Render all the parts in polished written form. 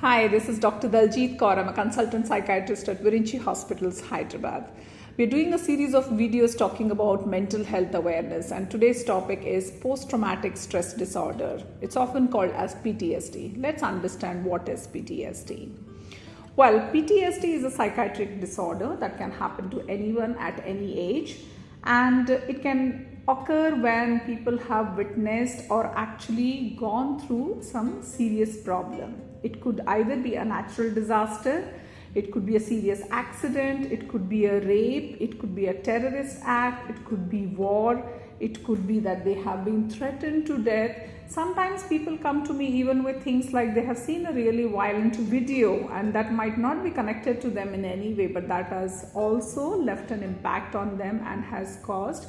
Hi, this is Dr. Daljit Kaur. I'm a consultant psychiatrist at Virinchi Hospitals, Hyderabad. We're doing a series of videos talking about mental health awareness, and today's topic is post-traumatic stress disorder. It's often called as PTSD. Let's understand what is PTSD. Well, PTSD is a psychiatric disorder that can happen to anyone at any age, and it can occur when people have witnessed or actually gone through some serious problem. It could either be a natural disaster, it could be a serious accident, it could be a rape, it could be a terrorist act, it could be war, it could be that they have been threatened to death. Sometimes people come to me even with things like they have seen a really violent video and that might not be connected to them in any way, but that has also left an impact on them and has caused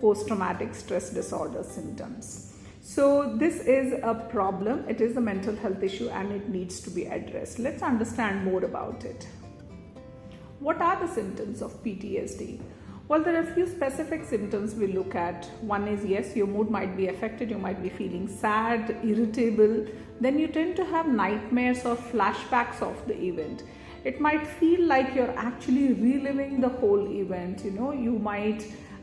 post-traumatic stress disorder symptoms. So this is a problem, it is a mental health issue and it needs to be addressed. Let's understand more about it. What are the symptoms of PTSD? Well, there are a few specific symptoms we look at. One is, yes, your mood might be affected, you might be feeling sad, irritable. Then you tend to have nightmares or flashbacks of the event. It might feel like you're actually reliving the whole event,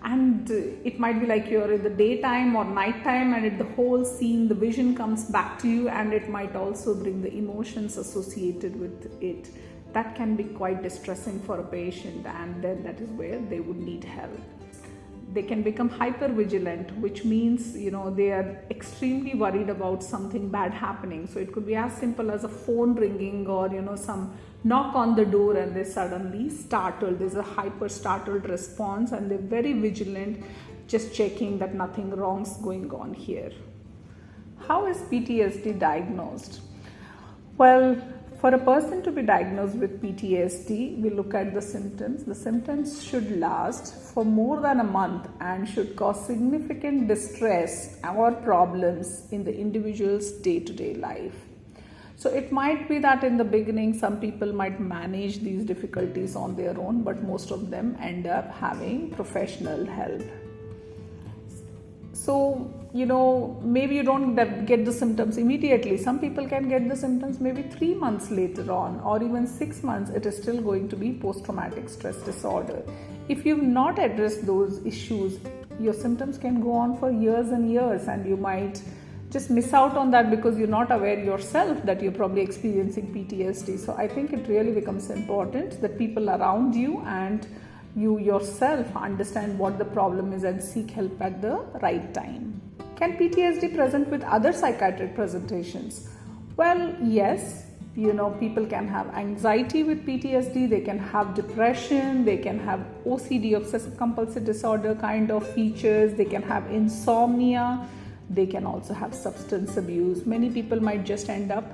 and it might be like you're in the daytime or nighttime and the whole scene, the vision comes back to you, and it might also bring the emotions associated with it. That can be quite distressing for a patient, and then that is where they would need help. They can become hyper vigilant, which means they are extremely worried about something bad happening. So it could be as simple as a phone ringing or some knock on the door and they're suddenly startled. There's a hyper startled response and they're very vigilant, just checking that nothing wrong's going on here. How is PTSD diagnosed? Well, for a person to be diagnosed with PTSD, we look at the symptoms. The symptoms should last for more than a month and should cause significant distress or problems in the individual's day-to-day life. So it might be that in the beginning, some people might manage these difficulties on their own, but most of them end up having professional help. So, maybe you don't get the symptoms immediately. Some people can get the symptoms maybe 3 months later on, or even 6 months. It is still going to be post-traumatic stress disorder. If you've not addressed those issues, your symptoms can go on for years and years, and you might just miss out on that because you're not aware yourself that you're probably experiencing PTSD. So I think it really becomes important that people around you and you yourself understand what the problem is and seek help at the right time. Can PTSD present with other psychiatric presentations? Well, yes. People can have anxiety with PTSD, they can have depression, they can have OCD, obsessive compulsive disorder kind of features, they can have insomnia, they can also have substance abuse. Many people might just end up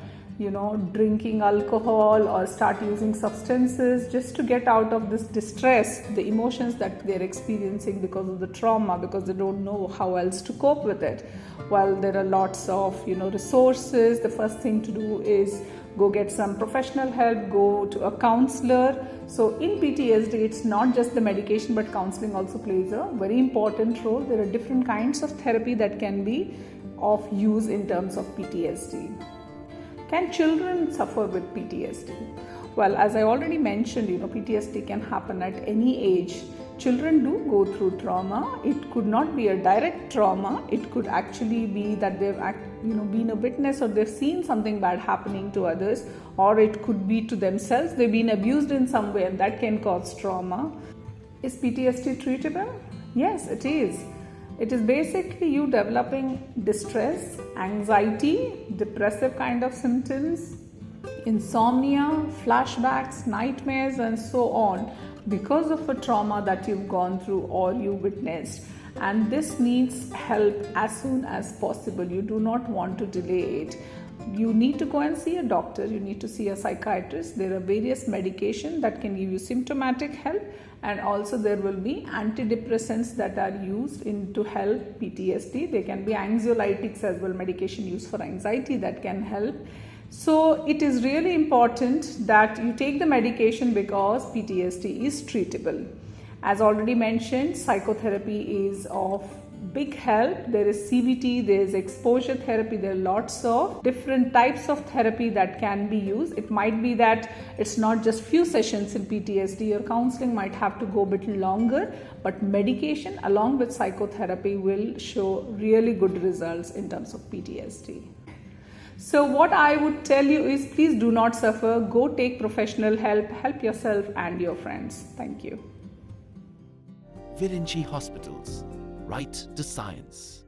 drinking alcohol or start using substances just to get out of this distress, the emotions that they're experiencing because of the trauma, because they don't know how else to cope with it. While there are lots of resources, the first thing to do is go get some professional help, go to a counselor. So in PTSD, it's not just the medication, but counseling also plays a very important role. There are different kinds of therapy that can be of use in terms of PTSD. Can children suffer with PTSD? Well, as I already mentioned, PTSD can happen at any age. Children do go through trauma. It could not be a direct trauma. It could actually be that they've been a witness or they've seen something bad happening to others, or it could be to themselves. They've been abused in some way and that can cause trauma. Is PTSD treatable? Yes, it is. It is basically you developing distress, anxiety, depressive kind of symptoms, insomnia, flashbacks, nightmares, and so on because of a trauma that you've gone through or you witnessed. And this needs help as soon as possible. You do not want to delay it. You need to go and see a doctor, you need to see a psychiatrist. There are various medications that can give you symptomatic help, and also there will be antidepressants that are used to help PTSD. There can be anxiolytics as well, medication used for anxiety that can help. So it is really important that you take the medication because PTSD is treatable. As already mentioned, psychotherapy is of big help. There is CBT, there is exposure therapy, there are lots of different types of therapy that can be used. It might be that it's not just few sessions in PTSD, your counseling might have to go a bit longer, but medication along with psychotherapy will show really good results in terms of PTSD. So what I would tell you is, please do not suffer. Go take professional help. Help yourself and your friends. Thank you. Virinchi Hospitals. Right to science.